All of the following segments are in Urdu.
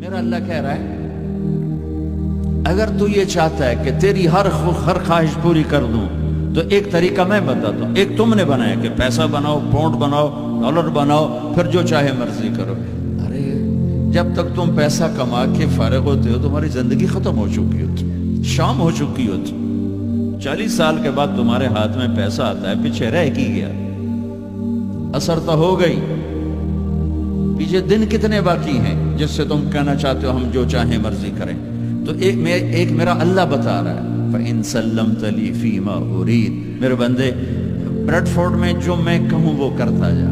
میرا اللہ کہہ رہا ہے اگر تو یہ چاہتا ہے کہ تیری ہر خواہش پوری کر دوں تو ایک طریقہ میں بتاتا ہوں. ایک تم نے بنایا کہ پیسہ بناؤ، پاؤنڈ بناؤ، ڈالر بناؤ، پھر جو چاہے مرضی کرو. ارے جب تک تم پیسہ کما کے فارغ ہوتے ہو تمہاری زندگی ختم ہو چکی ہوتی، شام ہو چکی ہوتی. 40 سال کے بعد تمہارے ہاتھ میں پیسہ آتا ہے، پیچھے رہ کی گیا، اثر تو ہو گئی. پیچھے دن کتنے باقی ہیں جس سے تم کہنا چاہتے ہو ہم جو چاہیں مرضی کریں. تو ایک میرا اللہ بتا رہا ہے فَإِن سَلَّمْتَ لِي فِي مَا أُرِيدُ. میرے بندے بریڈ فورڈ میں جو میں کہوں وہ کرتا جا.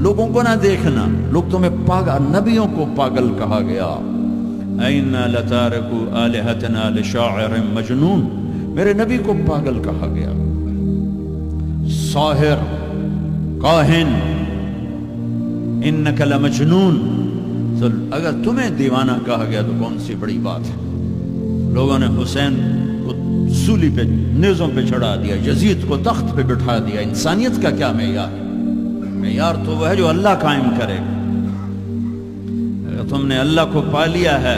لوگوں کو نہ دیکھنا، لوگ تمہیں پاگل، نبیوں کو پاگل کہا گیا. اَإِنَّا لَتَارِكُو آلِهَتِنَا لِشَاعِرٍ مَجْنُونَ. میرے نبی کو پاگل کہا گیا، ساحر، کاہن، اِنَّكَ لَمَجْنُونَ. تو اگر تمہیں دیوانہ کہا گیا تو کون سی بڑی بات ہے. لوگوں نے حسین کو سولی پہ، نیزوں پہ چڑھا دیا، یزید کو تخت پہ بٹھا دیا. انسانیت کا کیا معیار ہے؟ معیار تو وہ ہے جو اللہ قائم کرے. اگر تم نے اللہ کو پا لیا ہے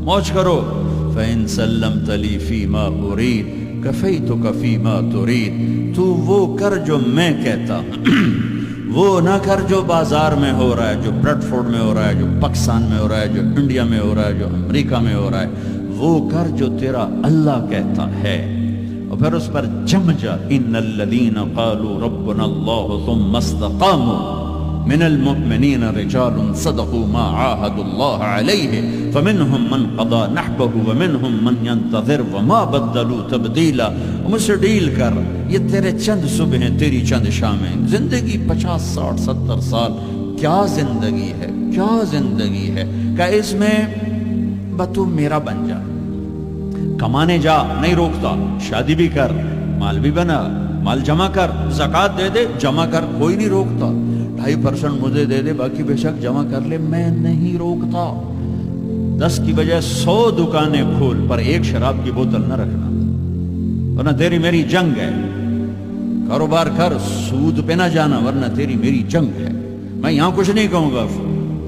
موج کرو. فَإِن سَلَّمْتَ لِي فِي مَا أُرِيدُ كَفَيْتُكَ فِي مَا تُرِيدُ. تو وہ کر جو میں کہتا وہ نہ کر جو بازار میں ہو رہا ہے، جو بریڈ فورڈ میں ہو رہا ہے، جو پاکستان میں ہو رہا ہے، جو انڈیا میں ہو رہا ہے، جو امریکہ میں ہو رہا ہے. وہ کر جو تیرا اللہ کہتا ہے. اور پھر اس پر جم جا. ان الذین قالوا ربنا اللہ ثم استقاموا من المؤمنین رجال صدقوا ما عاهدوا اللہ علیہ فمنهم من قضى نحبه ومنهم من ينتظر وما بدلوا تبدیلا. مجھ سے ڈیل کر، یہ تیرے چند صبح ہیں، تیری چند شامیں. زندگی 50 60 70 سال، کیا زندگی ہے، کیا زندگی ہے. کہ اس میں تو میرا بن جا، کمانے جا، نہیں روکتا. شادی بھی کر، مال بھی بنا، مال جمع کر، زکوٰۃ دے دے، جمع کر، کوئی نہیں روکتا. 2.5% مجھے دے دے، باقی بے شک جمع کر لے، میں نہیں روکتا. 10 کی بجائے 100 دکانیں کھول، پر ایک شراب کی بوتل نہ رکھنا، ورنہ تیری میری جنگ ہے. کاروبار کر، سود پہ نہ جانا، ورنہ تیری میری جنگ ہے. میں یہاں کچھ نہیں کہوں گا.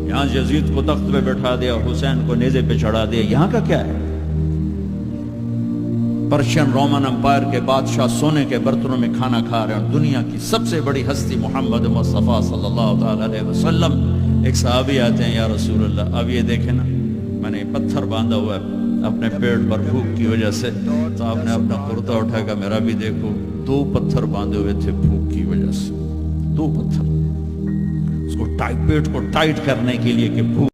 یہاں یزید کو تخت پہ بٹھا دیا، حسین کو نیزے پہ چڑھا دیا، یہاں کا کیا ہے؟ پرشین رومن امپائر کے بادشاہ سونے کے برتنوں میں کھانا کھا رہے ہیں. دنیا کی سب سے بڑی ہستی محمد مصطفیٰ صلی اللہ علیہ وسلم. ایک صحابی آتے ہیں، یا رسول اللہ اب یہ دیکھیں نا، میں نے پتھر باندھا ہوا ہے اپنے پیٹ پر بھوک کی وجہ سے. تو آپ نے اپنا کرتا اٹھا کر میرا بھی دیکھو. 2 پتھر باندھے ہوئے تھے بھوک کی وجہ سے، 2 پتھر. اس کو پیٹ کو ٹائٹ کرنے کے لیے کہ بھوک